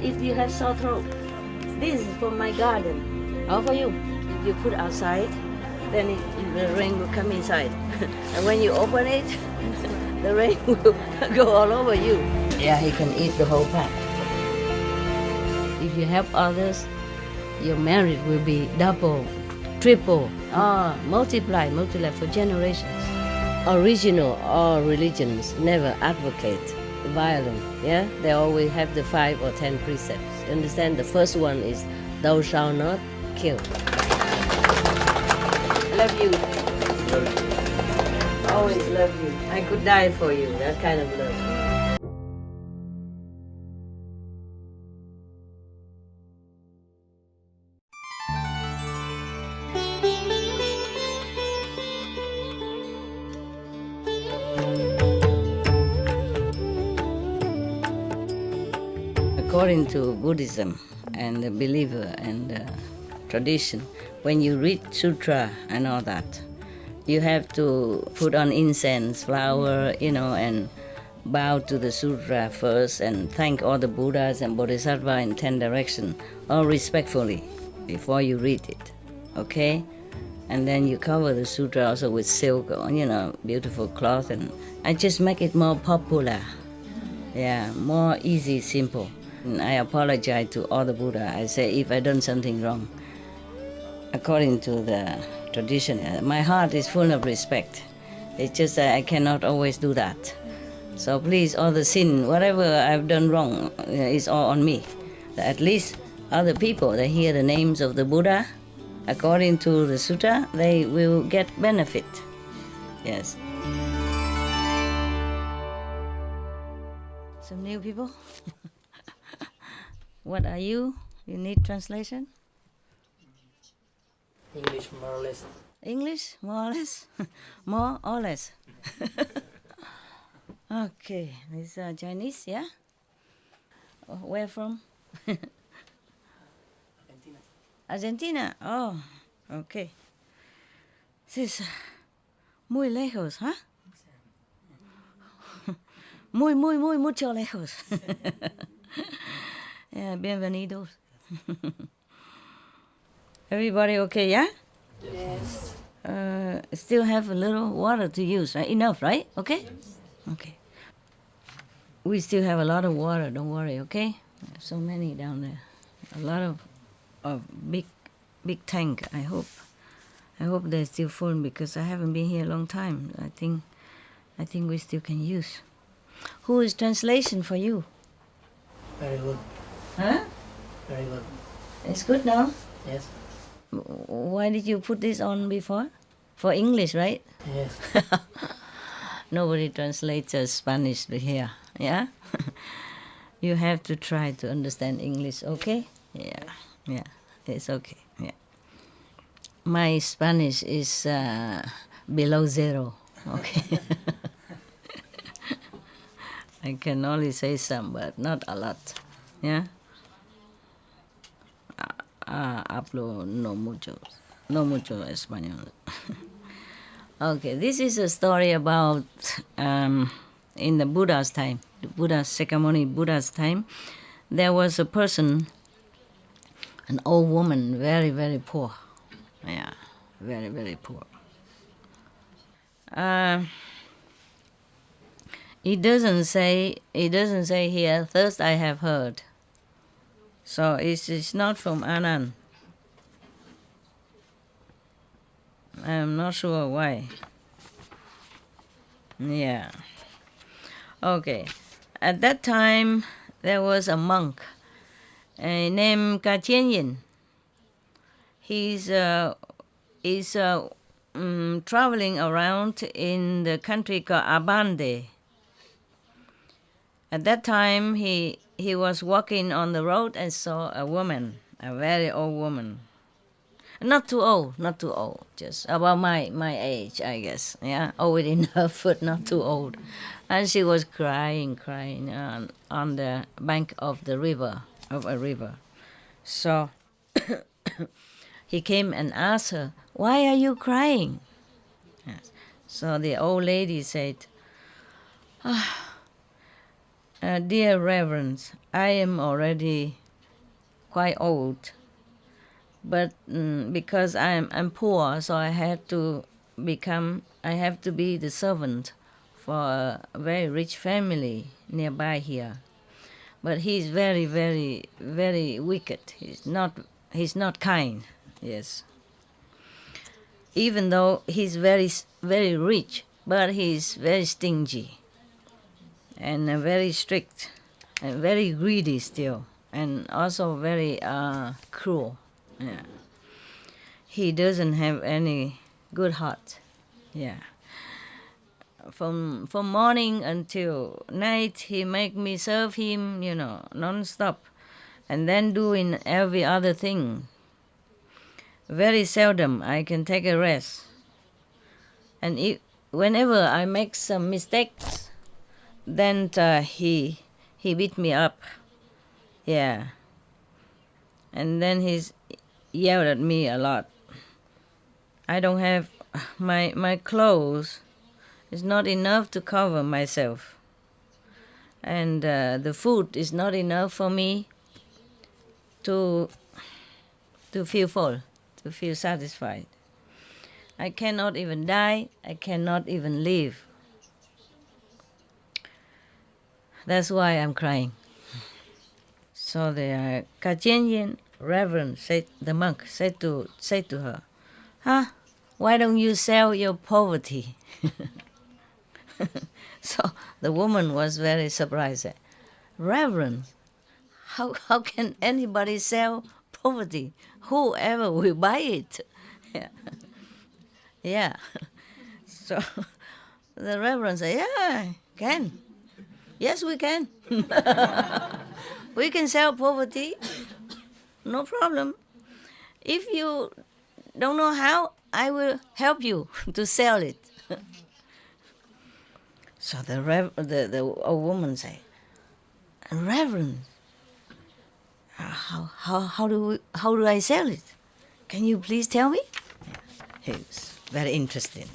if you have sore throat, this is from my garden. All for you. You put outside, then the rain will come inside. And when you open it, the rain will go all over you. Yeah, he can eat the whole pack. If you help others, your merit will be double, triple, multiply for generations. Original all religions never advocate violence. Yeah, they always have the 5 or 10 precepts. You understand? The first one is thou shalt not kill. Love you. Always love you. I could die for you. That kind of love. According to Buddhism and the believer and the tradition, when you read sutra and all that, you have to put on incense, flower, and bow to the sutra first and thank all the Buddhas and Bodhisattvas in 10 directions, all respectfully, before you read it, okay? And then you cover the sutra also with silk, beautiful cloth, and I just make it more popular. Yeah, more easy, simple. And I apologize to all the Buddha. I say if I done something wrong, according to the tradition, my heart is full of respect. It's just that I cannot always do that. So please, all the sin, whatever I've done wrong, is all on me. At least other people, they hear the names of the Buddha, according to the sutta, they will get benefit. Yes. Some new people. What are you? You need translation? English, more or less. English, more or less? More or less. Okay, this is Chinese, yeah? Where from? Argentina. Argentina, oh, okay. This is muy lejos, ¿huh? Mucho lejos. Yeah, bienvenidos. Everybody okay, yeah? Yes. Still have a little water to use, right? Enough, right? Okay? Okay. We still have a lot of water, don't worry, okay? There's so many down there. A lot of big tank, I hope. I hope they're still full because I haven't been here a long time. I think we still can use. Who is translation for you? Very good. Huh? Very good. It's good now? Yes. Why did you put this on before? For English, right? Yes. Nobody translates Spanish here, yeah? You have to try to understand English, okay? Yeah, it's okay, yeah. My Spanish is below 0, okay? I can only say some, but not a lot, yeah? Hablo no mucho español. Okay, this is a story about in the Buddha's time, the Buddha's ceremony, Buddha's time, there was a person, an old woman, very, very poor. Yeah, very, very poor. It doesn't say here, thirst I have heard. So it's not from Anand. I'm not sure why. Yeah. Okay. At that time, there was a monk named Kachienyin. He's traveling around in the country called Abande. At that time, he was walking on the road and saw a woman, a very old woman. Not too old, just about my age, I guess. Yeah, old enough, but not too old. And she was crying on the bank of a river. So he came and asked her, "Why are you crying?" Yes. So the old lady said, Dear Reverends, I am already quite old, but because I'm poor, so I have to be the servant for a very rich family nearby here. But he's very, very, very wicked. He's not kind. Yes. Even though he's very, very rich, but he's very stingy and very strict and very greedy still, and also very cruel. Yeah. He doesn't have any good heart. Yeah. From morning until night, he make me serve him, non-stop, and then doing every other thing. Very seldom I can take a rest. And whenever I make some mistakes, then he beat me up. Yeah. And then he's yelled at me a lot. I don't have my clothes. It's not enough to cover myself. And the food is not enough for me to feel full, to feel satisfied. I cannot even die. I cannot even live. That's why I'm crying. So the Kachenyan Reverend the monk said to her, why don't you sell your poverty? So the woman was very surprised. Reverend, how can anybody sell poverty? Whoever will buy it? Yeah. Yeah. So the Reverend said, yeah, can. Yes, we can. We can sell poverty. No problem. If you don't know how, I will help you to sell it. So the old woman said, Reverend, how do I sell it? Can you please tell me? He was very interesting.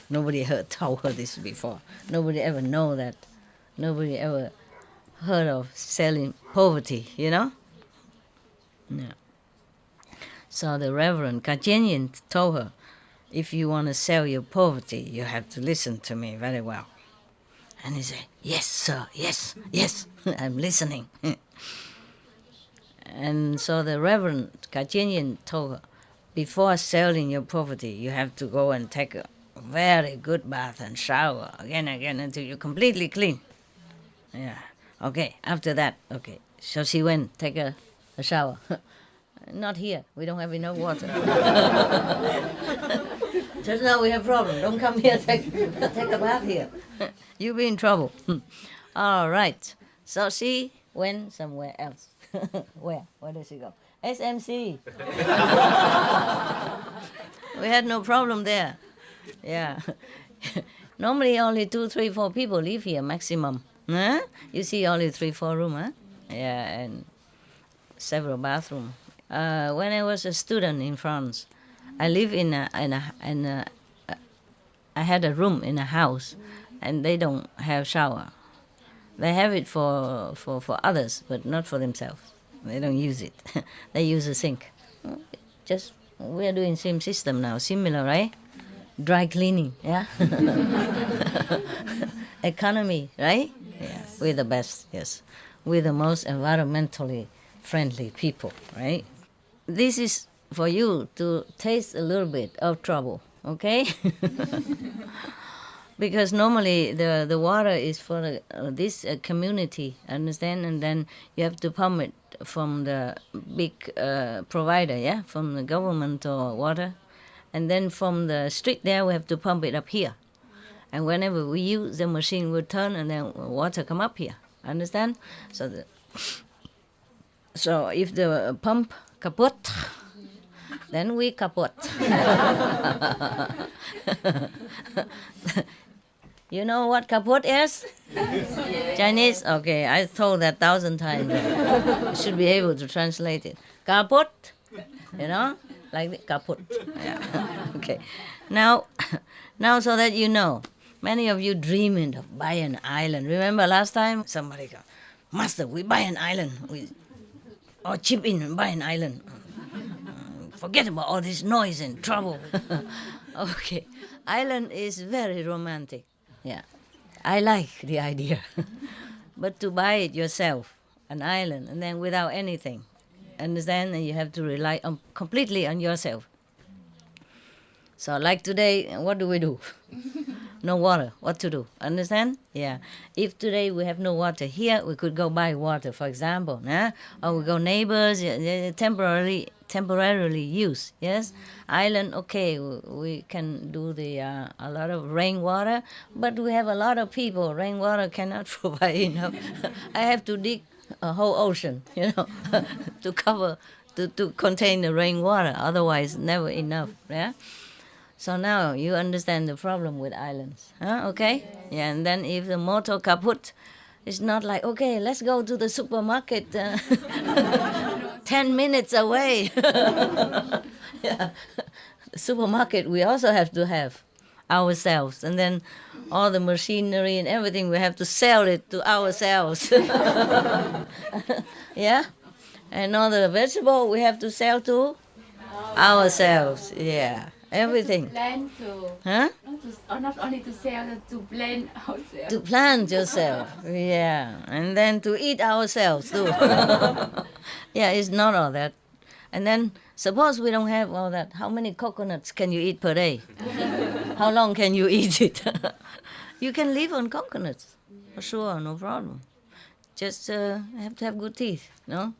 Nobody told her this before. Nobody ever know that. Nobody ever heard of selling poverty, Yeah. So the Reverend Kachenyan told her, if you want to sell your poverty, you have to listen to me very well. And he said, yes, sir, yes, I'm listening. And so the Reverend Kachenyan told her, before selling your poverty, you have to go and take a very good bath and shower again until you're completely clean. Yeah. Okay, after that, okay. So she went, take a shower. Not here. We don't have enough water. Just now we have problem. Don't come here, take a bath here. You'll be in trouble. All right. So she went somewhere else. Where? Where did she go? SMC. We had no problem there. Yeah. Normally only 2, 3, 4 people live here maximum. Huh? You see only 3, 4 rooms, huh? Yeah, and several bathrooms. When I was a student in France, I lived I had a room in a house, and they don't have shower. They have it for others, but not for themselves. They don't use it. They use a sink. Just we are doing same system now, similar, right? Dry cleaning, yeah. Economy, right? Yes. We're the best. Yes, we're the most environmentally friendly people, right? This is for you to taste a little bit of trouble, okay? Because normally the water is for this community, understand? And then you have to pump it from the big provider, yeah, from the government or water. And then from the street there, we have to pump it up here. And whenever we use, the machine will turn and then water come up here, understand? So if the pump kaput, then we kaput. You know what kaput is? Yes. Chinese? Okay, I told that 1,000 times. Should be able to translate it. Kaput, like the kaput. Yeah. Okay. Now so that you know, Many of you dreaming of buy an island. Remember last time somebody go, Master, we buy an island. Or chip in and buy an island. Forget about all this noise and trouble. Okay. Island is very romantic. Yeah. I like the idea. But to buy it yourself, an island, and then without anything, understand? And you have to rely completely on yourself. So like today, what do? No water. What to do? Understand? Yeah. If today we have no water here, we could go buy water, for example. Or we go neighbors, temporarily use. Yes. Island, okay, we can do a lot of rainwater, but we have a lot of people. Rainwater cannot provide enough. I have to dig a whole ocean, to cover, to contain the rainwater. Otherwise, never enough. Yeah. So now you understand the problem with islands, okay? Yeah, and then if the motor kaput, it's not like, okay, let's go to the supermarket 10 minutes away. Yeah. The supermarket we also have to have ourselves, and then all the machinery and everything, we have to sell it to ourselves. Yeah? And all the vegetable we have to sell to ourselves, yeah. Everything. To plan to, not only to sell, to plan ourselves. To plant yourself, yeah. And then to eat ourselves too. Yeah, it's not all that. And then suppose we don't have all that. How many coconuts can you eat per day? How long can you eat it? You can live on coconuts, for sure, no problem. Just have to have good teeth, no?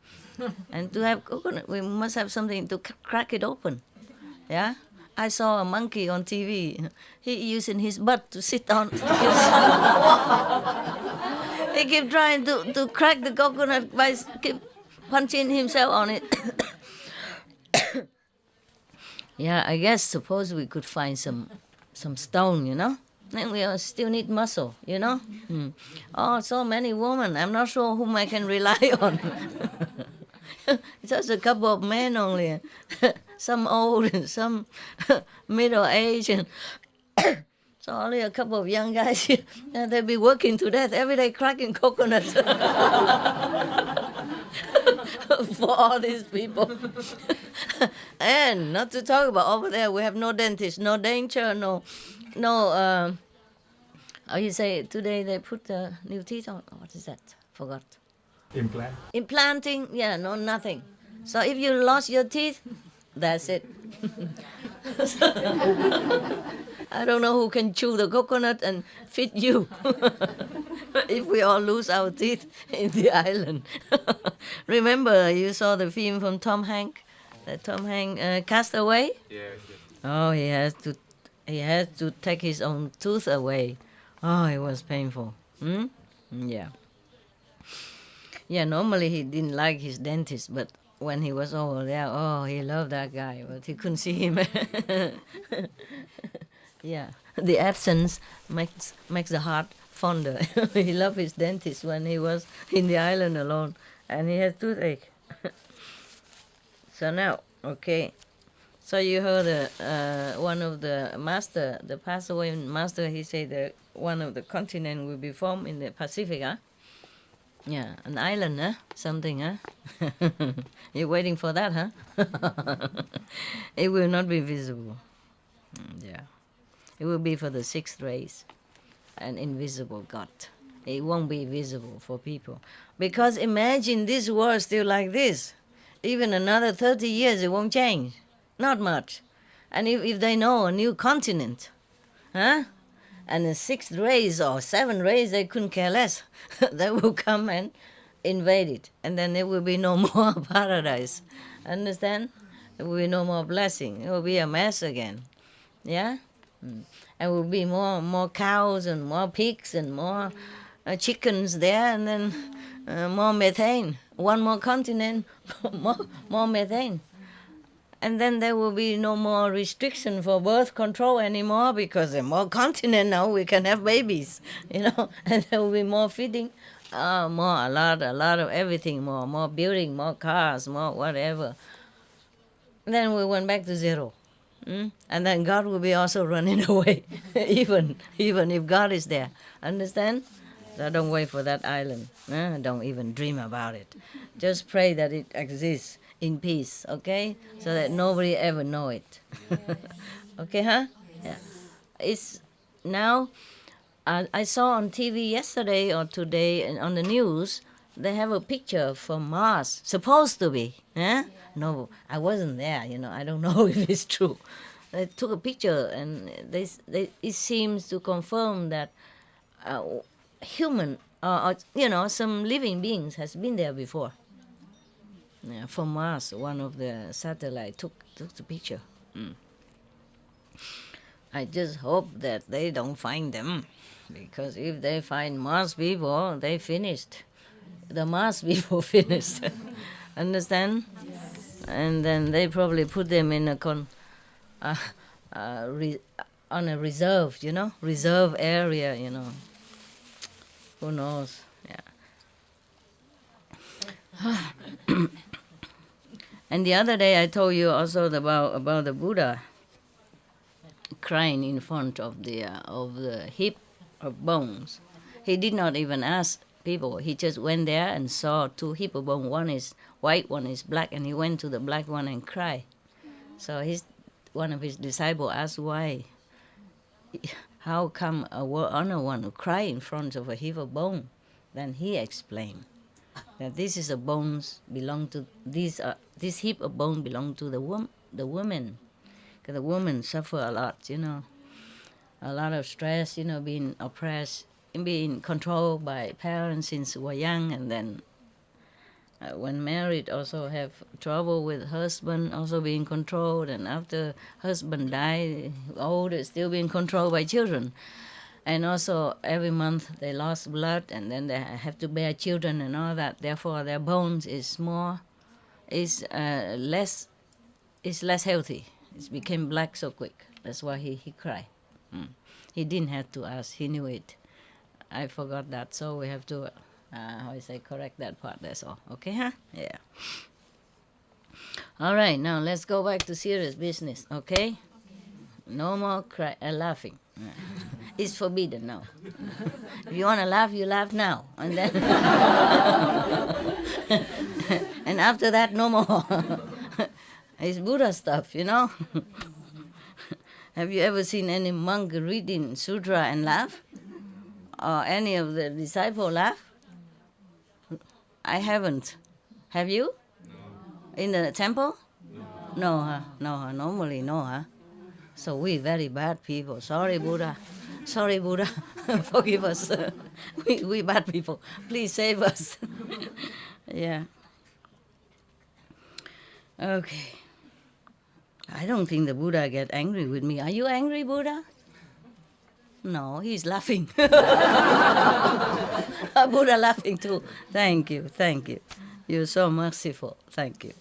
And to have coconut, we must have something to crack it open, yeah? I saw a monkey on TV. He using his butt to sit on. He keep trying to crack the coconut by keep punching himself on it. Yeah, I guess suppose we could find some stone, then we still need muscle, Oh, so many women. I'm not sure whom I can rely on. Just a couple of men only. Some old and some middle-aged. And so only a couple of young guys. They'll be working to death every day cracking coconuts. For all these people. And not to talk about over there, we have no dentist, no denture, no, how you say, today they put new teeth on. What is that? Forgot. Implant. Implanting, yeah, no, nothing. So if you lost your teeth, that's it. I don't know who can chew the coconut and feed you. If we all lose our teeth in the island. Remember, you saw the film from Tom Hanks? That Tom Hanks cast away? Yes. Oh, he has to take his own tooth away. Oh, it was painful. Yeah. Yeah, normally he didn't like his dentist, but when he was over there, oh, he loved that guy, but he couldn't see him. Yeah, the absence makes the heart fonder. He loved his dentist when he was in the island alone, and he had toothache. So now, okay. So you heard one of the master, the passed away master, he said that one of the continent will be formed in the Pacific, huh? Yeah, an island, huh? Something, huh? You're waiting for that, huh? It will not be visible. Yeah. It will be for the sixth race, an invisible God. It won't be visible for people. Because imagine this world still like this. Even another 30 years, it won't change. Not much. And if they know a new continent, huh? And the sixth race or seventh race, they couldn't care less. They will come and invade it. And then there will be no more paradise. Understand? There will be no more blessing. It will be a mess again. Yeah? And will be more cows and more pigs and more chickens there, and then more methane. One more continent, more methane. And then there will be no more restriction for birth control anymore, because there are more continent now, we can have babies, and there will be more feeding, a lot of everything, more building, more cars, more whatever. Then we went back to zero. And then God will be also running away, even if God is there. Understand? So don't wait for that island. Don't even dream about it. Just pray that it exists in peace, okay? So that nobody ever know it. Okay, huh? Yeah. It's now. I saw on TV yesterday or today and on the news. They have a picture from Mars. Supposed to be. No, I wasn't there. I don't know if it's true. They took a picture and it seems to confirm that human or some living beings has been there before. Yeah, from Mars, one of the satellite took the picture. I just hope that they don't find them, because if they find Mars people, they finished. The Mars people finished. Understand? And then they probably put them in on a reserve, reserve area, Who knows? Yeah. And the other day I told you also about the Buddha crying in front of the heap of bones. He did not even ask people. He just went there and saw two heap of bones. One is white, one is black, and he went to the black one and cried. So one of his disciples asked why. How come a honor one to cry in front of a heap of bone? Then he explained that this heap of bone belong to the woman. Because the women suffer a lot, a lot of stress, being oppressed, being controlled by parents since we were young, and then when married also have trouble with husband, also being controlled, and after husband died, old, still being controlled by children. And also every month they lost blood, and then they have to bear children and all that. Therefore their bones is less healthy. It became black so quick. That's why he cried. He didn't have to ask. He knew it. I forgot that, so we have to correct that part. That's all. Okay, huh? Yeah. All right, now let's go back to serious business. Okay. No more laughing. It's forbidden now. If you want to laugh, you laugh now, and then and after that, no more. It's Buddha stuff, Have you ever seen any monk reading sutra and laugh? Or any of the disciples laugh? I haven't. Have you? In the temple? No, huh? No, huh? Normally no, huh? So we very bad people. Sorry, Buddha. Sorry, Buddha. Forgive us. We bad people. Please save us. Yeah. Okay. I don't think the Buddha get angry with me. Are you angry, Buddha? No, he's laughing. Buddha laughing too. Thank you. You're so merciful. Thank you.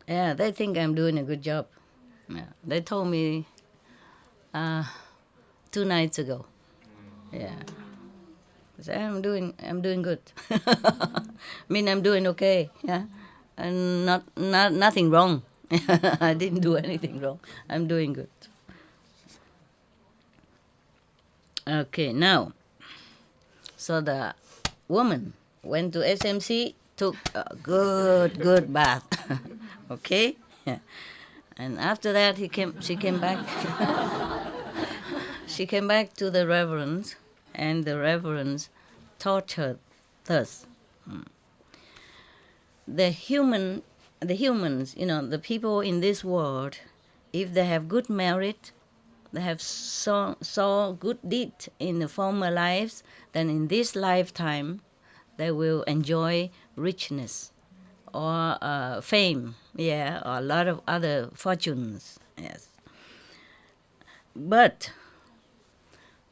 Yeah, they think I'm doing a good job. Yeah, they told me 2 nights ago. Yeah, so I'm doing good. I'm doing okay. Yeah, and nothing wrong. I didn't do anything wrong. I'm doing good. Okay, now, so the woman went to SMC, took a good bath. Okay, yeah. And after that she came back. She came back to the reverends, and the reverends taught her thus: the humans, the people in this world, if they have good merit, they have saw good deed in the former lives, then in this lifetime they will enjoy richness or fame, or a lot of other fortunes. Yes. But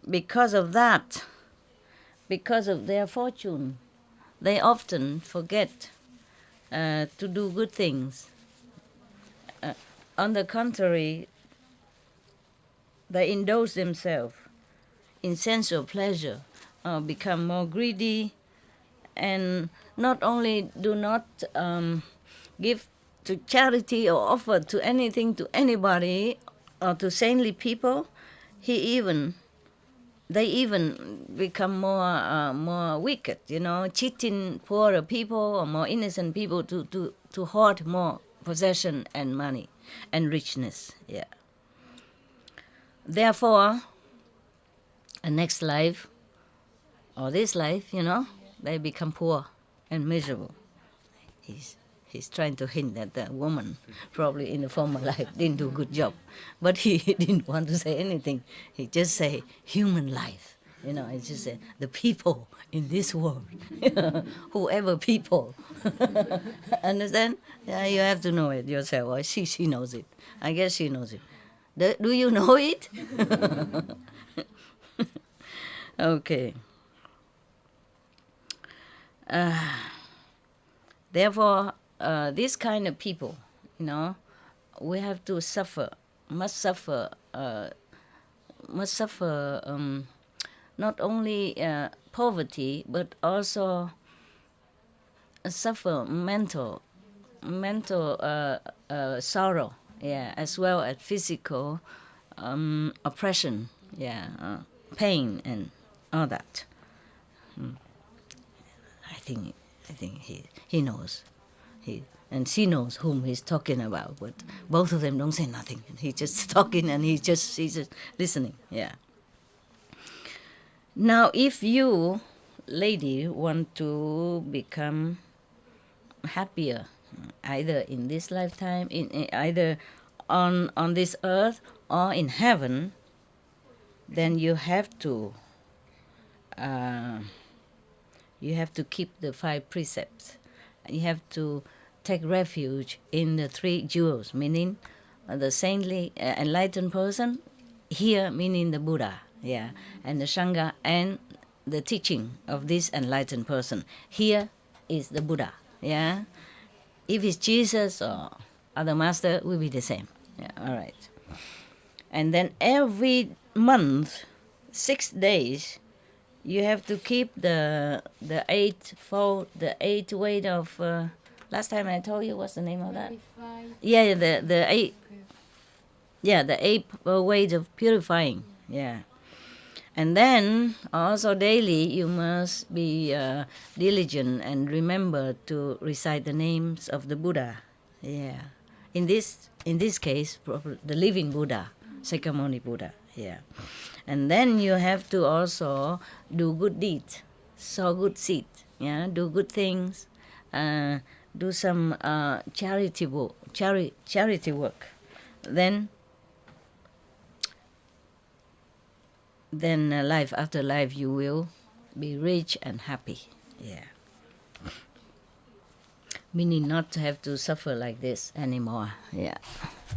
because of that, because of their fortune, they often forget to do good things. On the contrary, they indulge themselves in sensual pleasure, become more greedy, and not only do not give to charity or offer to anything to anybody or to saintly people, they even become more wicked, cheating poorer people or more innocent people to hoard more possession and money and richness. Yeah. Therefore, the next life or this life, they become poor and miserable. He's trying to hint that the woman probably in the former life didn't do a good job, but he didn't want to say anything. He just say human life. He just say the people in this world, whoever people. Understand? Yeah, you have to know it yourself. Or she knows it. I guess she knows it. Do you know it? Okay. Therefore, this kind of people, we have to suffer, must suffer not only poverty, but also suffer mental sorrow, as well as physical oppression, pain and all that. I think he knows. And she knows whom he's talking about, but both of them don't say nothing. He's just talking and he's just listening. Yeah. Now, if you, lady, want to become happier, either in this lifetime, either on this earth or in heaven, then you have to keep the 5 precepts. You have to take refuge in the 3 jewels, meaning the saintly enlightened person, here meaning the Buddha, and the Sangha and the teaching of this enlightened person. Here is the Buddha, If it's Jesus or other master, will be the same. All right. And then every month, 6 days, you have to keep the 8 weight of. Last time I told you, what's the name of that? Yeah, the 8. Yeah, the 8 ways of purifying. Yeah. And then also daily you must be diligent and remember to recite the names of the Buddha. Yeah. In this case, the living Buddha, Sakyamuni Buddha. Yeah. And then you have to also do good deeds, sow good seed. Do good things, do some charity work. Then life after life you will be rich and happy. Yeah. Meaning not to have to suffer like this anymore. Yeah.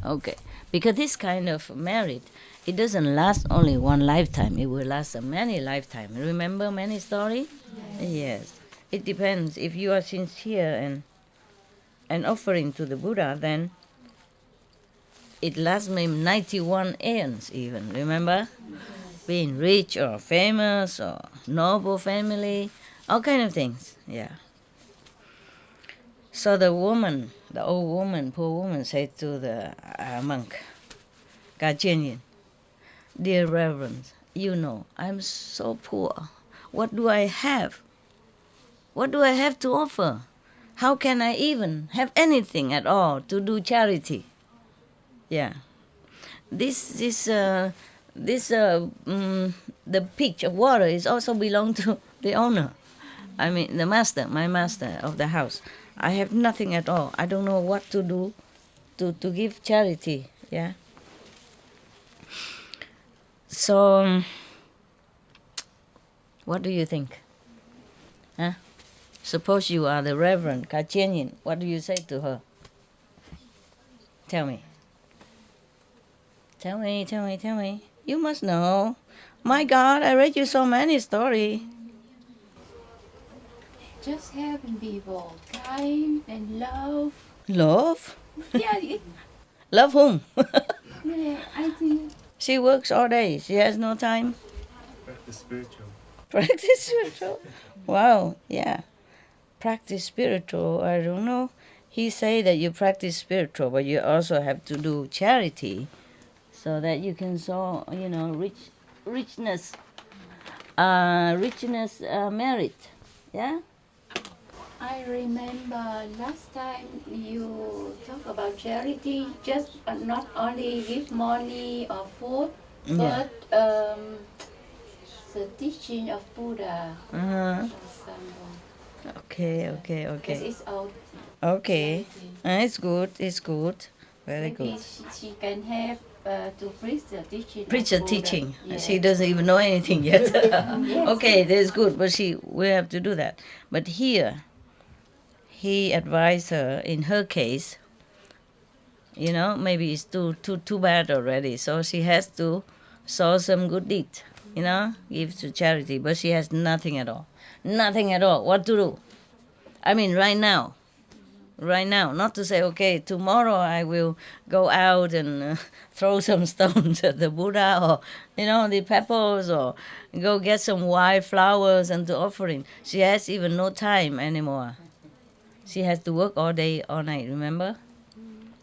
Okay. Because this kind of merit, it doesn't last only one lifetime. It will last many lifetimes. Remember many stories? Yes. It depends. If you are sincere and offering to the Buddha, then it lasts maybe 91 aeons even. Remember? Being rich or famous or noble family, all kind of things. Yeah. So the old woman, poor woman, said to the monk, Gajenyin, dear Reverend, I'm so poor. What do I have? What do I have to offer? How can I even have anything at all to do charity? Yeah. The pitch of water is also belong to the owner. I mean, the master, my master of the house. I have nothing at all. I don't know what to do to give charity. Yeah. So, what do you think? Huh? Suppose you are the Reverend Kachenyin. What do you say to her? Tell me. Tell me. You must know. My God, I read you so many stories. Just helping people, kind and love. Love? Yeah, Love whom? yeah, I think. She works all day. She has no time. Practice spiritual. Practice spiritual? Wow, yeah. Practice spiritual, I don't know. he say that you practice spiritual, but you also have to do charity, so that you can show, richness, merit. Yeah. I remember last time you talk about charity, just not only give money or food, Yeah. but the teaching of Buddha. Uh-huh. Some, Okay. this is all Okay. charity. It's good. It's good. Very Maybe good. she can help to preach the teaching. Preach of a Buddha. teaching. Yes. She doesn't even know anything yet. Yes. Okay, that's good. But we have to do that. But here, he advised her. In her case, maybe it's too bad already. So she has to show some good deed. Give to charity. But she has nothing at all. Nothing at all. What to do? I mean, right now, not to say, okay, tomorrow I will go out and throw some stones at the Buddha, or the peppers, or go get some wild flowers and do offering. She has even no time anymore. She has to work all day, all night, remember?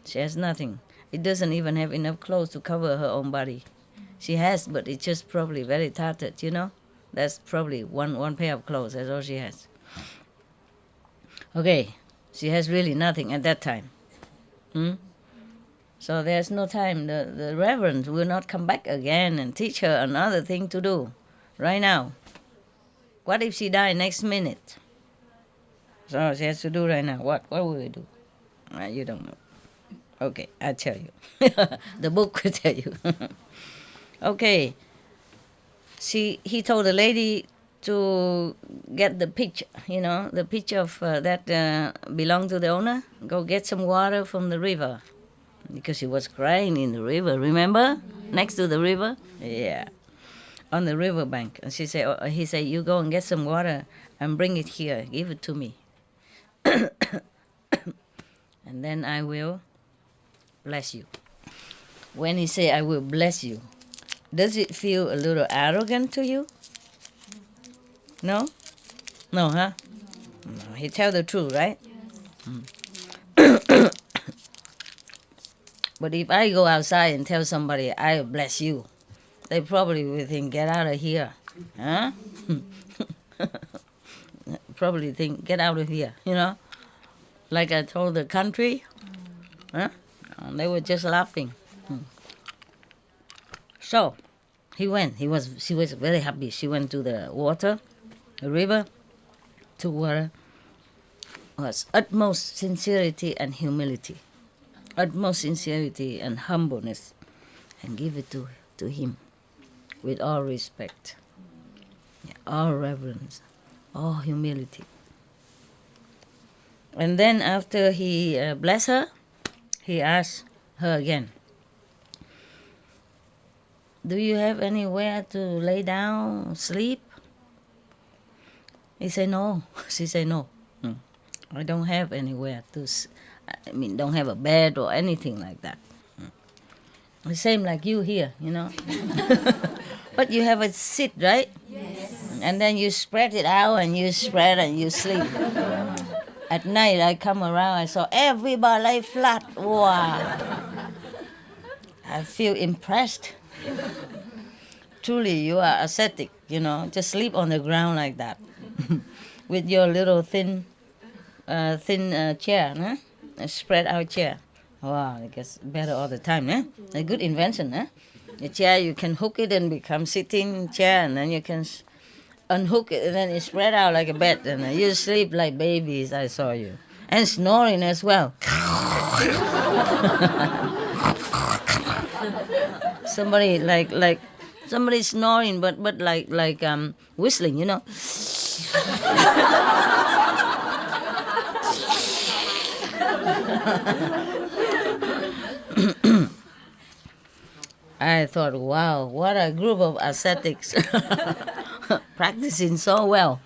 She has nothing. It doesn't even have enough clothes to cover her own body. She has, but it's just probably very tattered, That's probably one pair of clothes, that's all she has. Okay. She has really nothing at that time. So there's no time. The reverend will not come back again and teach her another thing to do right now. What if she die next minute? So she has to do right now. What will we do? You don't know. Okay, I'll tell you. The book will tell you. Okay. He told the lady to get the pitcher, the pitcher of that belonged to the owner. Go get some water from the river, because he was crying in the river. Remember, next to the river, yeah, on the river bank. And he said, you go and get some water and bring it here. Give it to me, and then I will bless you. When he say I will bless you, does it feel a little arrogant to you? No? No, huh? No, he tell the truth, right? Yes. But if I go outside and tell somebody, I bless you, they probably will think, get out of here. Huh? Probably think, get out of here, Like I told the country. Huh? And they were just laughing. So, he went. She was very happy. She went to the water, the river, to water. Was utmost sincerity and humility, utmost sincerity and humbleness, and give it to him with all respect, all reverence, all humility. And then after he blessed her, he asked her again, do you have anywhere to lay down, sleep? He said no. She said no. I don't have anywhere to, don't have a bed or anything like that. The same like you here, But you have a seat, right? Yes. And then you spread it out and you spread and you sleep. At night I come around, I saw everybody lay flat. Wow. I feel impressed. Truly, you are ascetic, Just sleep on the ground like that. With your little thin chair, huh? A spread out chair. Wow, it gets better all the time, huh? A good invention, huh? The chair, you can hook it and become sitting chair, and then you can unhook it, and then it spread out like a bed, and you sleep like babies. I saw you, and snoring as well. Somebody like somebody snoring, but like whistling, I thought, wow, what a group of ascetics practicing so well,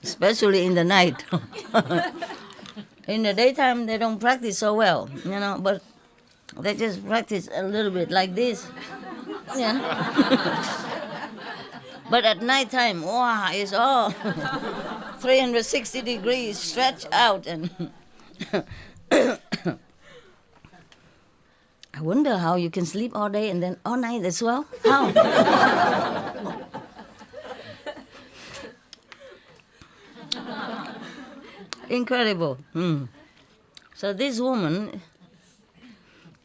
especially in the night. In the daytime, they don't practice so well, but they just practice a little bit like this. But at nighttime, wow, it's all 360 degrees stretched out and I wonder how you can sleep all day and then all night as well. How? Incredible. So this woman,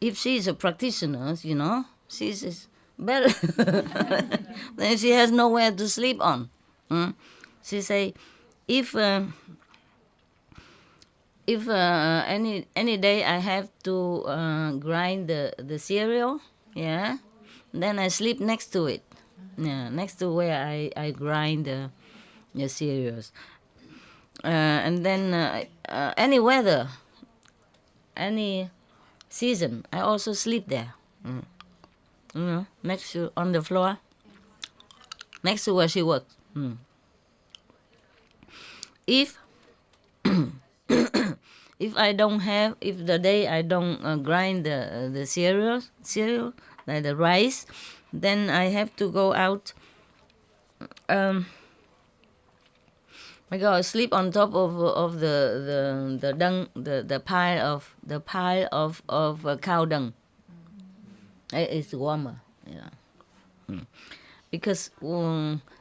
if she is a practitioner, she's better. Then she has nowhere to sleep on. She say, if any day I have to grind the cereal, yeah, then I sleep next to it, yeah, next to where I grind the cereals, and then any weather, any season, I also sleep there, next to on the floor, next to where she works. If if the day I don't grind the cereal like the rice, then I have to go out. I go sleep on top of the dung, the pile of cow dung. It's warmer, because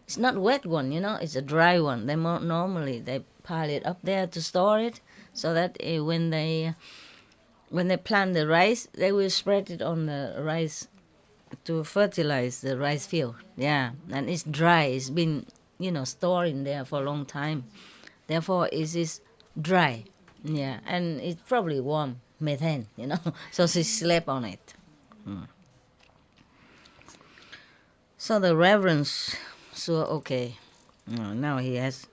it's not wet one, it's a dry one. Normally they pile it up there to store it, so that when they plant the rice, they will spread it on the rice to fertilize the rice field. Yeah, and it's dry. It's been stored in there for a long time. Therefore, it is dry. Yeah, and it's probably warm methane. So she slept on it. So the reverence, so okay. Now he has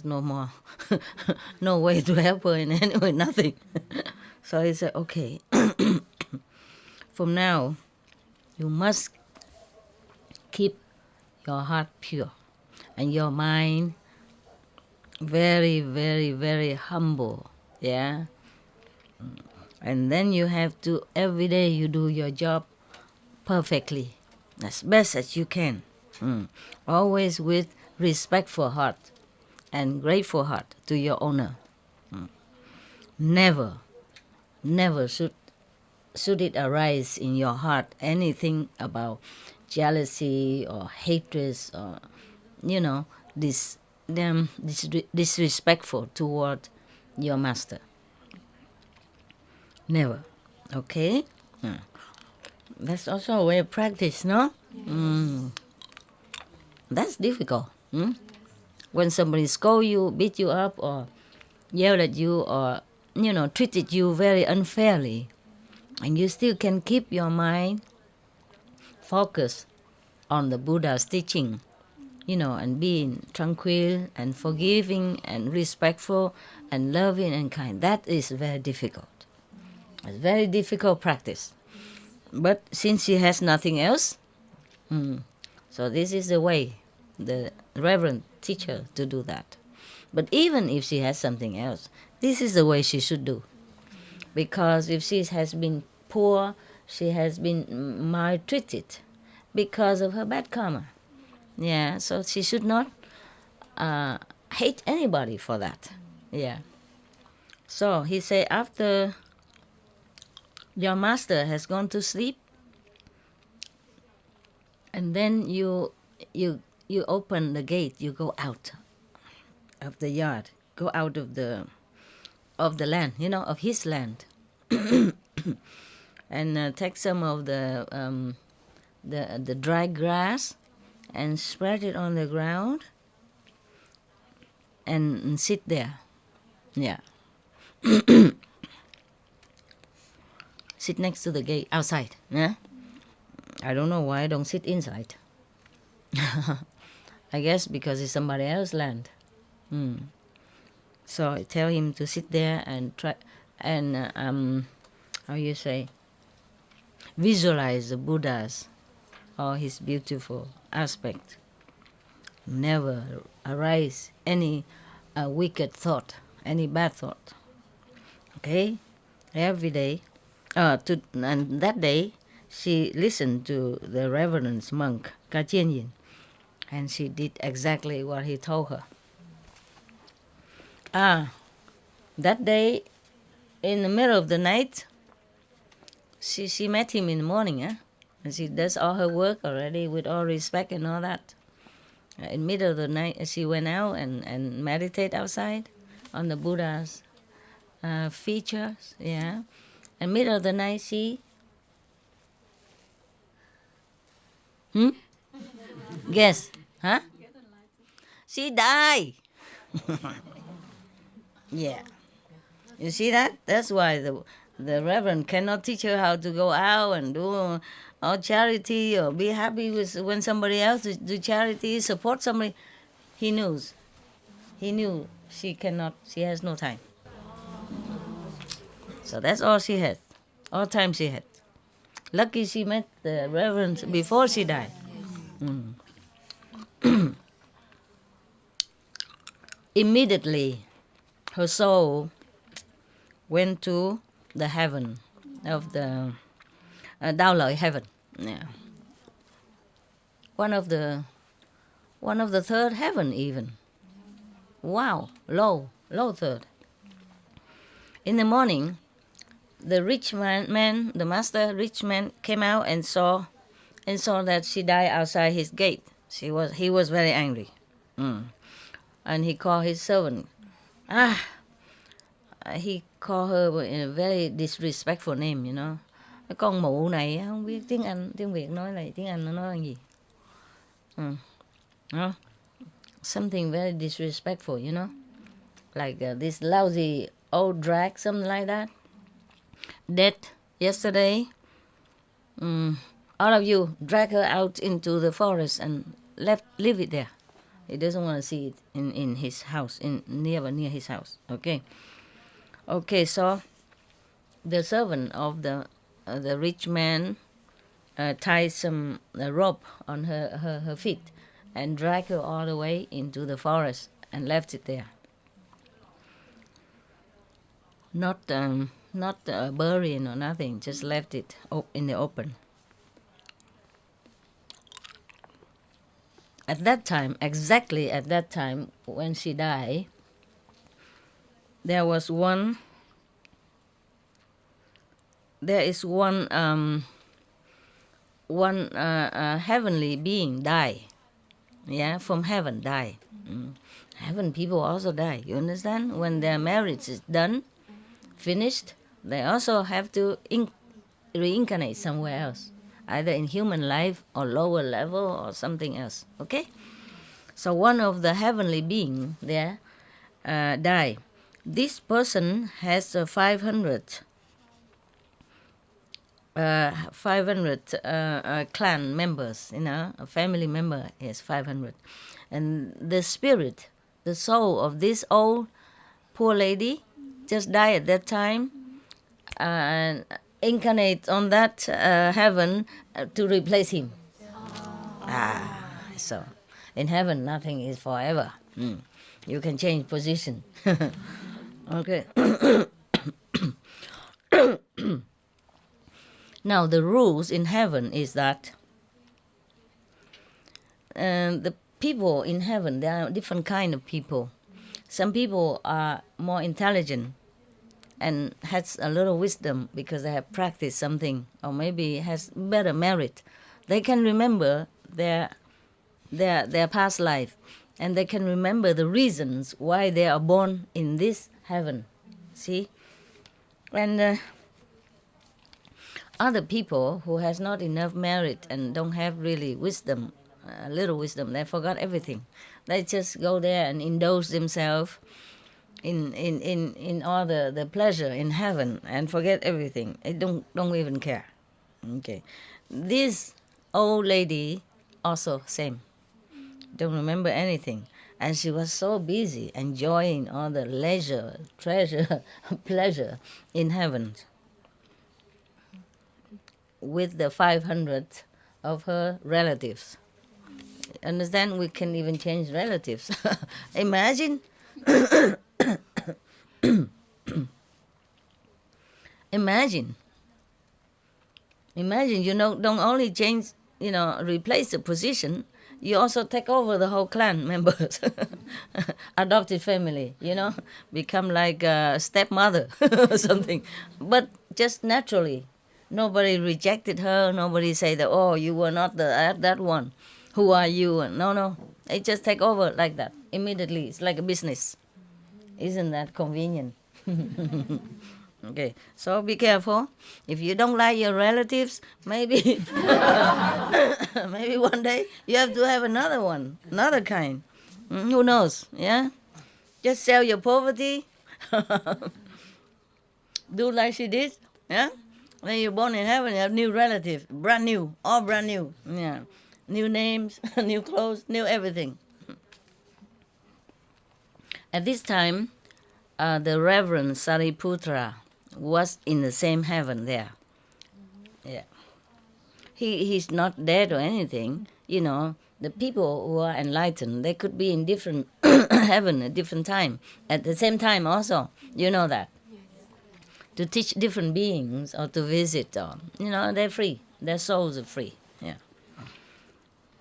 no more, no way to help her in any way, nothing. So he said, okay, from now, you must keep your heart pure and your mind very, very, very humble, yeah? And then you have to, every day you do your job perfectly, as best as you can. Always with respectful heart and grateful heart to your owner. Never should it arise in your heart anything about jealousy or hatred or disrespectful toward your master. Never. Okay? That's also a way of practice, no? That's difficult. When somebody scold you, beat you up, or yell at you, or treated you very unfairly, and you still can keep your mind focused on the Buddha's teaching, and being tranquil and forgiving and respectful and loving and kind. That is very difficult. It's very difficult practice. But since she has nothing else, so this is the way the Reverend teacher to do that. But even if she has something else, this is the way she should do. Because if she has been poor, she has been maltreated because of her bad karma. Yeah, so she should not hate anybody for that. Yeah. So he said, after your master has gone to sleep, and then you open the gate, you go out of the yard, go out of the land, of his land, and take some of the dry grass and spread it on the ground and sit there. Yeah. Sit next to the gate outside. Yeah. I don't know why I don't sit inside. I guess because it's somebody else's land. So I tell him to sit there and try and how you say, visualize the Buddha's or his beautiful aspect. Never arise any wicked thought, any bad thought. Okay, every day. And that day, she listened to the Reverend monk Kajian Yin, and she did exactly what he told her. That day, in the middle of the night, she met him in the morning, and she does all her work already with all respect and all that. In middle of the night, she went out and meditate outside on the Buddha's features, yeah. And middle of the night, guess, huh? She died. Yeah. You see that? That's why the Reverend cannot teach her how to go out and do all charity or be happy with when somebody else do charity, support somebody. He knows. He knew she cannot. She has no time. So that's all she had. All time she had. Lucky she met the Reverend before she died. Immediately, her soul went to the heaven of the Đao Lợi heaven. Yeah. One of the third heaven even. Wow, low third. In the morning, the rich man, the master rich man, came out and saw that she died outside his gate. He was very angry, and he called his servant. He called her in a very disrespectful name, you know. Cái con mụ này không biết tiếng Anh, tiếng Việt nói là tiếng Anh nó nói là gì? Something very disrespectful, you know, like this lousy old drag, something like that. Dead yesterday. All of you drag her out into the forest and leave it there. He doesn't want to see it in his house, near his house. Okay, so the servant of the rich man tied some rope on her feet and dragged her all the way into the forest and left it there. Not burying or nothing, just left it in the open. At that time, exactly at that time when she died, there is one heavenly being die. Yeah, from heaven die. Heaven people also die. You understand? When their marriage is done, finished, they also have to reincarnate somewhere else, either in human life or lower level or something else. Okay? So one of the heavenly being there die. This person has 500 clan members, you know, a family member is 500. And the spirit, the soul of this old poor lady just died at that time and incarnate on that heaven to replace him. So in heaven nothing is forever. You can change position. Okay. Now the rules in heaven is that the people in heaven, there are different kind of people. Some people are more intelligent and has a little wisdom because they have practiced something, or maybe has better merit. They can remember their past life, and they can remember the reasons why they are born in this heaven. See? And other people who has not enough merit and don't have really wisdom, a little wisdom, they forgot everything. They just go there and indulge themselves in all the pleasure in heaven and forget everything. They don't even care. Okay. This old lady also same. Don't remember anything. And she was so busy enjoying all the leisure, treasure, pleasure in heaven with the 500 of her relatives. Understand? We can even change relatives. Imagine. Imagine, you know, don't only change, you know, replace the position, you also take over the whole clan members, adopted family, become like a stepmother or something. But just naturally, nobody rejected her. Nobody say that, oh, you were not that one. Who are you? And no, it just take over like that immediately. It's like a business. Isn't that convenient? Okay, so be careful. If you don't like your relatives, maybe maybe one day you have to have another one, another kind. Who knows? Yeah, just sell your poverty. Do like she did. Yeah, when you're born in heaven, you have new relatives, brand new, all brand new. Yeah, new names, new clothes, new everything. At this time, the Reverend Sariputra was in the same heaven there. Yeah. He's not dead or anything. The people who are enlightened, they could be in different heaven at different time. At the same time also. You know that. To teach different beings or to visit or, they're free. Their souls are free. Yeah.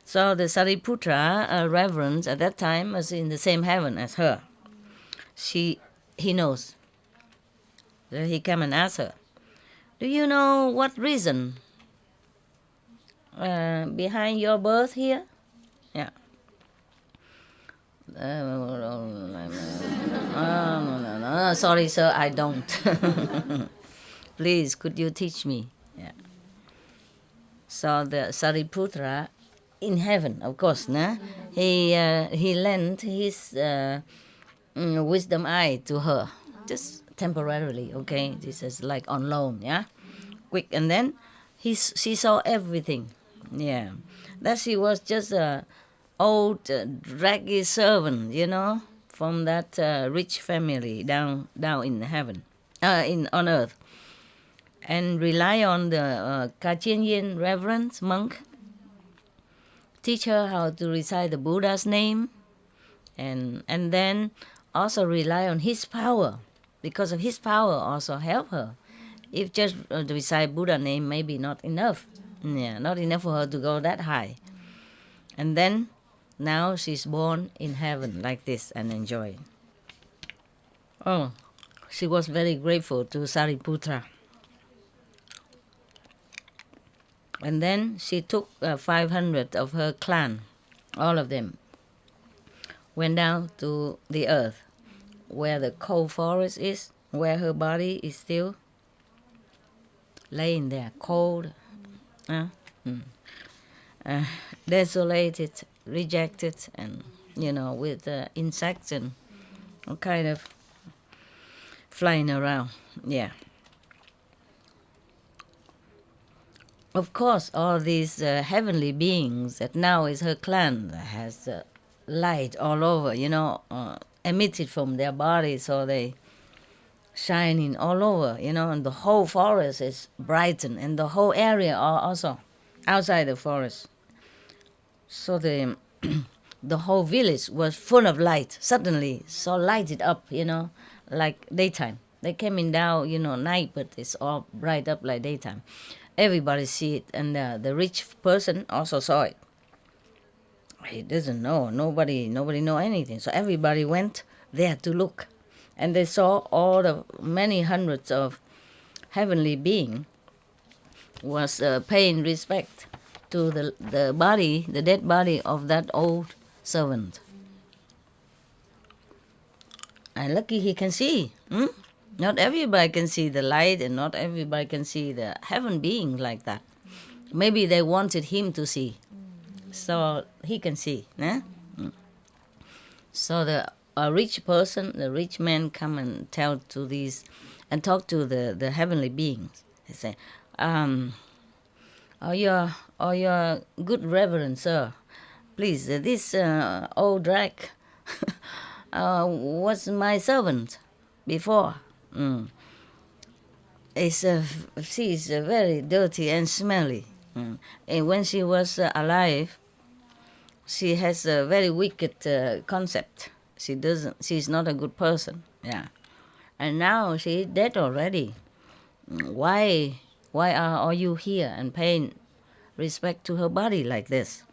So the Sariputra, Reverend, at that time was in the same heaven as her. He knows. So he came and asked her, do you know what reason behind your birth here? Yeah. No, sorry, sir, I don't. Please, could you teach me? Yeah. So the Sariputra, in heaven, of course, he lent his wisdom eye to her, just temporarily, okay? This is like on loan, yeah? Quick, and then she saw everything, yeah. That she was just a old, draggy servant, from that rich family down in heaven, on earth, and rely on the Kachin reverend monk, teach her how to recite the Buddha's name, and then also rely on his power, because of his power also help her. If just to recite Buddha name, maybe not enough. Yeah, not enough for her to go that high. And then now she's born in heaven like this and enjoy. Oh, she was very grateful to Sariputra. And then she took 500 of her clan, all of them, went down to the earth where the cold forest is, where her body is still laying there, cold, desolated, rejected, and with insects and all kind of flying around. Yeah. Of course, all these heavenly beings that now is her clan has light all over, emitted from their bodies, so they shining all over, and the whole forest is brightened, and the whole area also outside the forest. So the the whole village was full of light, suddenly, so lighted up, like daytime. They came in down, night, but it's all bright up like daytime. Everybody see it, and the rich person also saw it. He doesn't know. Nobody know anything. So everybody went there to look, and they saw all the many hundreds of heavenly beings was paying respect to the body, the dead body of that old servant. And lucky he can see. Not everybody can see the light, and not everybody can see the heaven being like that. Maybe they wanted him to see, so he can see. So the rich person, the rich man, come and tell to these, and talk to the heavenly beings. They say, "Oh, your good reverend sir, please, this old drag was my servant before. She's very dirty and smelly. And when she was alive, she has a very wicked concept. She's not a good person. Yeah, and now she's dead already. Why are all you here and paying respect to her body like this?"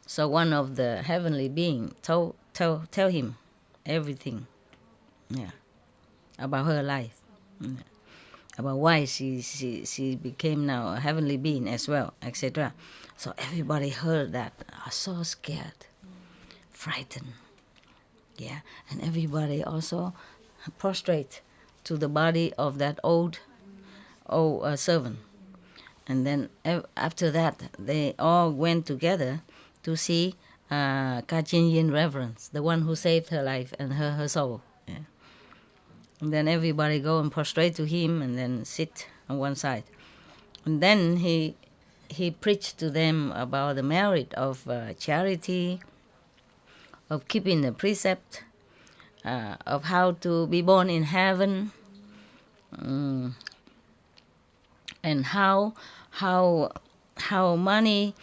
So one of the heavenly being tell him everything, yeah, about her life, about why she became now a heavenly being as well, etc. So everybody heard that, are so scared, frightened, yeah, and everybody also prostrate to the body of that old servant. And then after that, they all went together to see Kachin Yin Reverence, the one who saved her life and her soul. Yeah. And then everybody go and prostrate to him and then sit on one side. And then he preached to them about the merit of charity, of keeping the precept, of how to be born in heaven, and how money,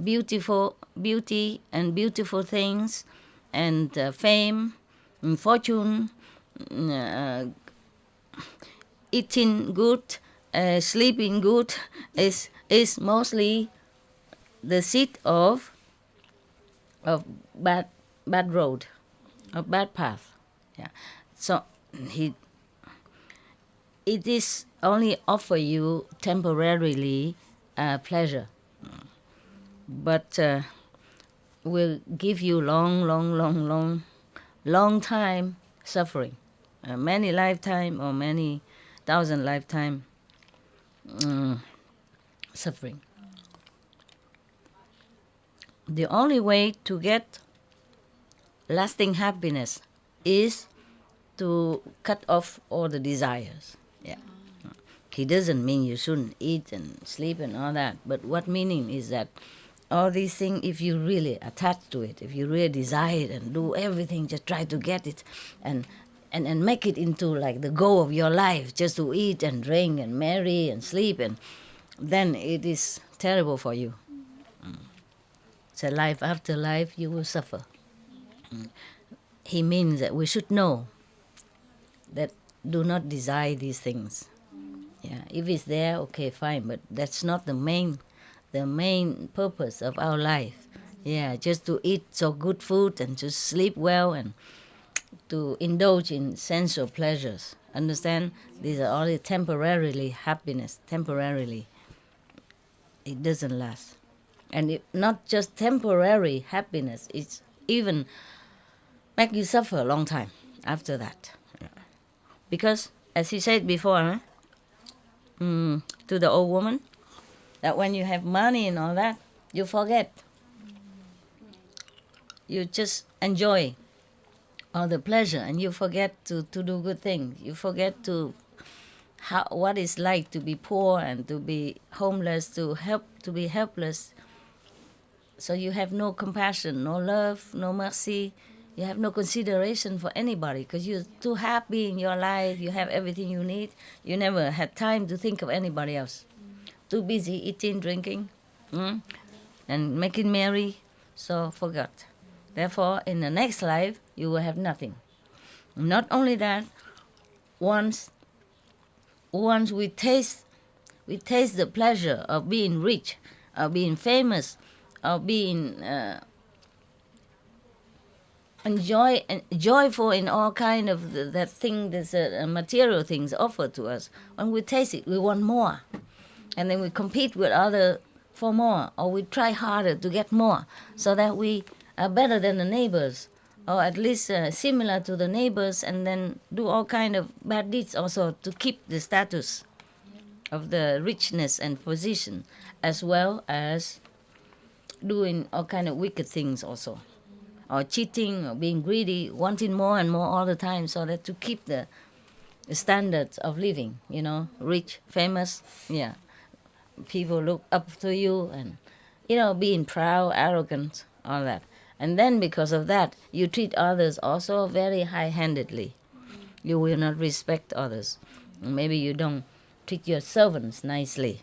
beauty and beautiful things, and fame and fortune, uh, eating good, sleeping good is mostly the seat of bad road, of bad path. Yeah. So it is only offer you temporarily pleasure, but will give you long time suffering, many lifetime or many thousand lifetime suffering. The only way to get lasting happiness is to cut off all the desires. Yeah. He doesn't mean you shouldn't eat and sleep and all that, but what meaning is that all these things, if you really attach to it, if you really desire it and do everything, just try to get it and make it into like the goal of your life, just to eat and drink and marry and sleep, and then it is terrible for you. So life after life, you will suffer. He means that we should know that do not desire these things. Yeah, if it's there, okay, fine, but that's not the main purpose of our life. Yeah, just to eat so good food and to sleep well and to indulge in sensual pleasures. Understand? These are only temporarily happiness, temporarily. It doesn't last. And it, not just temporary happiness, it's even make you suffer a long time after that. Because, as he said before, to the old woman, that when you have money and all that, you forget. You just enjoy all the pleasure and you forget to do good things. You forget to what it's like to be poor and to be homeless, to be helpless. So you have no compassion, no love, no mercy. You have no consideration for anybody because you're too happy in your life. You have everything you need. You never had time to think of anybody else. Too busy eating, drinking, and making merry, so forgot. Therefore, in the next life, you will have nothing. Not only that, once we taste the pleasure of being rich, of being famous, of being joyful in all kind of that thing, that's material things offered to us. When we taste it, we want more, and then we compete with other for more, or we try harder to get more, so that we are better than the neighbors, or at least similar to the neighbors, and then do all kind of bad deeds also to keep the status of the richness and position, as well as doing all kind of wicked things also, or cheating, or being greedy, wanting more and more all the time, so that to keep the standards of living, rich, famous, yeah. People look up to you and, being proud, arrogant, all that. And then because of that, you treat others also very high-handedly. You will not respect others. Maybe you don't treat your servants nicely,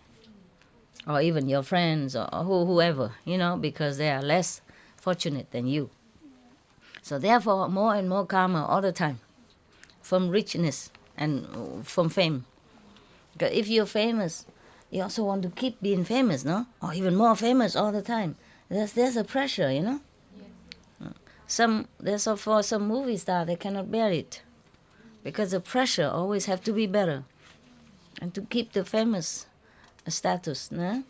or even your friends, or whoever, because they are less fortunate than you. So therefore, more and more karma all the time, from richness and from fame. Because if you're famous, you also want to keep being famous, no? Or even more famous all the time. There's a pressure, you know. For some movie star, they cannot bear it because the pressure always have to be better and to keep the famous status, no?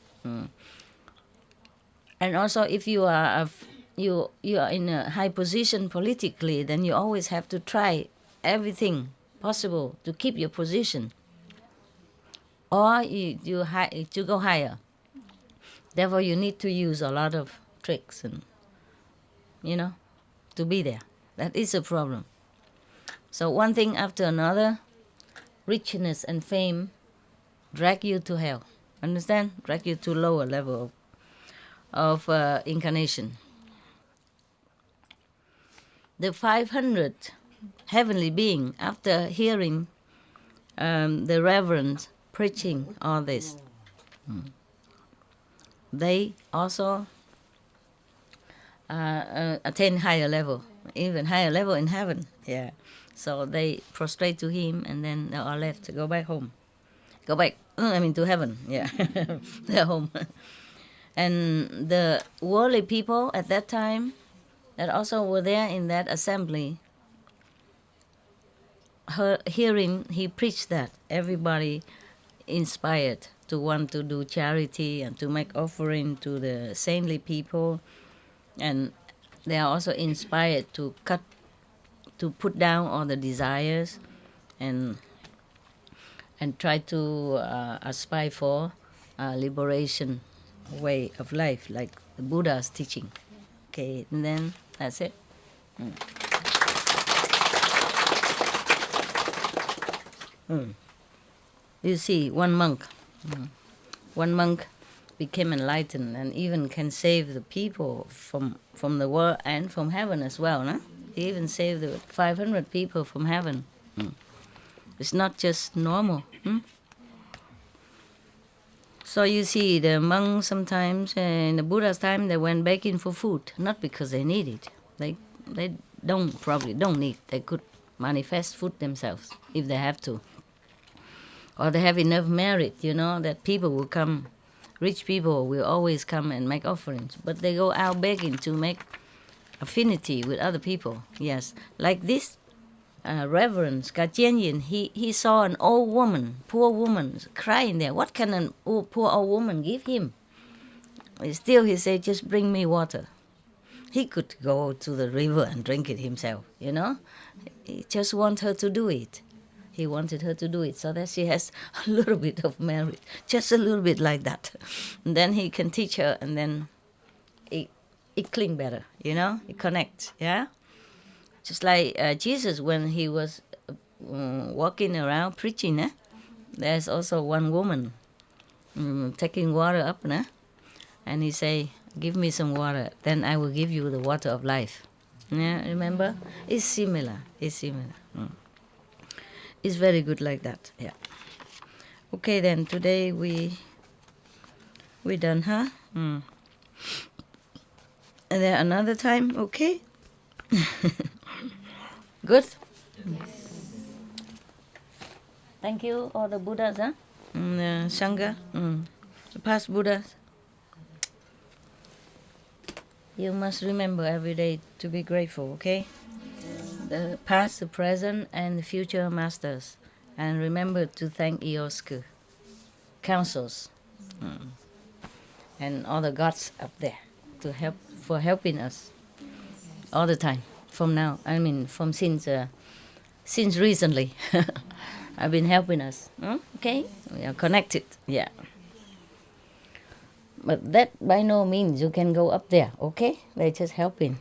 And also, if you are you are in a high position politically, then you always have to try everything possible to keep your position, or to go higher. Therefore, you need to use a lot of tricks and to be there. That is a problem. So one thing after another, richness and fame drag you to hell. Understand? Drag you to lower level of incarnation. The 500 heavenly being, after hearing the reverend preaching all this, they also attain higher level, even higher level in heaven. Yeah. So they prostrate to him, and then they are left to go back home. To heaven. Yeah. They're home. And the worldly people at that time that also were there in that assembly, hearing he preached that, everybody inspired to want to do charity and to make offering to the saintly people, and they are also inspired to put down all the desires and try to aspire for liberation way of life, like the Buddha's teaching. Okay, and then that's it. You see, one monk became enlightened and even can save the people from the world and from heaven as well. No? He even saved the 500 people from heaven. It's not just normal. So you see, the monks sometimes in the Buddha's time, they went begging for food, not because they need it. They probably don't need. They could manifest food themselves if they have to. Or they have enough merit, that people will come, rich people will always come and make offerings. But they go out begging to make affinity with other people. Yes, like this Reverend Gajian, he saw an old woman, poor woman, crying there. What can a poor old woman give him? Still, he said, just bring me water. He could go to the river and drink it himself, He just wanted her to do it. He wanted her to do it so that she has a little bit of merit, just a little bit like that. And then he can teach her, and then it cling better, it connects, yeah? Just like Jesus, when he was walking around preaching, there's also one woman taking water up, and he say, give me some water, then I will give you the water of life. Yeah, remember? It's similar. It's very good like that, yeah. Okay, then, today we done, huh? And then another time, okay? Good? Thank you, all the Buddhas, the Sangha, the past Buddhas. You must remember every day to be grateful, okay? The past, the present, and the future masters. And remember to thank Iosku, councils, and all the gods up there for helping us all the time. From now, since recently, I've been helping us. Okay, we are connected. Yeah, but that by no means you can go up there. Okay, they're just helping.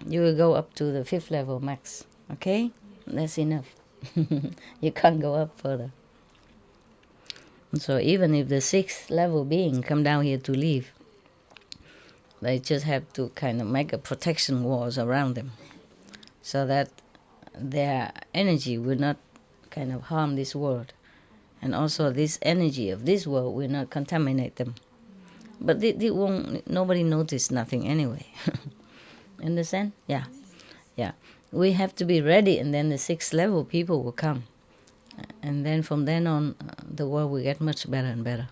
You will go up to the 5th level max. Okay, that's enough. You can't go up further. So even if the 6th level being come down here to live, they just have to kind of make a protection walls around them, so that their energy will not kind of harm this world. And also this energy of this world will not contaminate them. But nobody notice nothing anyway. Understand? Yeah. We have to be ready, and then the 6th level people will come. And then from then on, the world will get much better and better.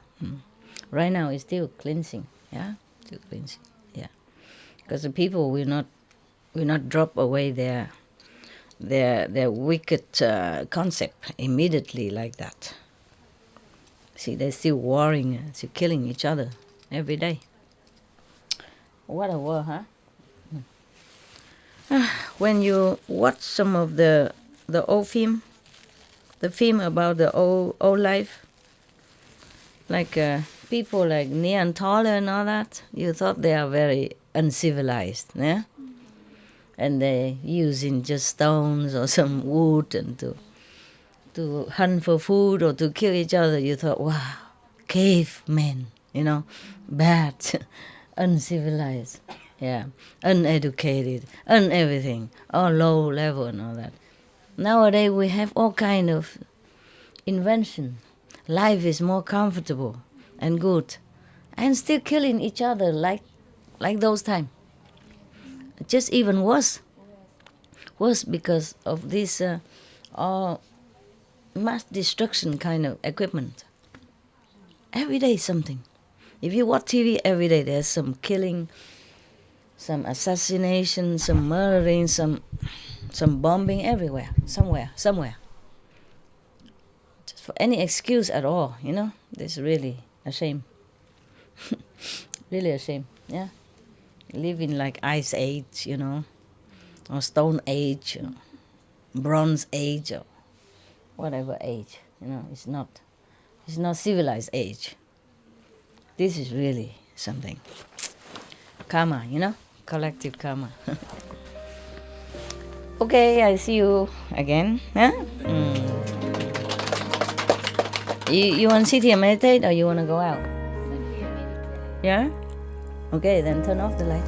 Right now it's still cleansing, yeah, still cleansing, yeah, because the people will not drop away their wicked concept immediately like that. See, they're still warring, still killing each other every day. What a war, huh? When you watch some of the old film, the film about the old life, like people like Neanderthal and all that, you thought they are very uncivilized, yeah? And they using just stones or some wood and to hunt for food or to kill each other. You thought, wow, cavemen, bad, uncivilized, yeah, uneducated, everything, all low level and all that. Nowadays we have all kind of invention. Life is more comfortable and good, and still killing each other like those times. Just even worse because of this mass destruction kind of equipment. Every day something. If you watch TV every day, there's some killing, some assassination, some murdering, some bombing everywhere, somewhere. Just for any excuse at all, This is really a shame. Really a shame, yeah. Living like Ice Age, or Stone Age, or Bronze Age, or whatever age, it's not civilized age. This is really something. Karma, collective karma. Okay, I see you again. Huh? You want to sit here and meditate, or you want to go out? Yeah? Okay, then turn off the light.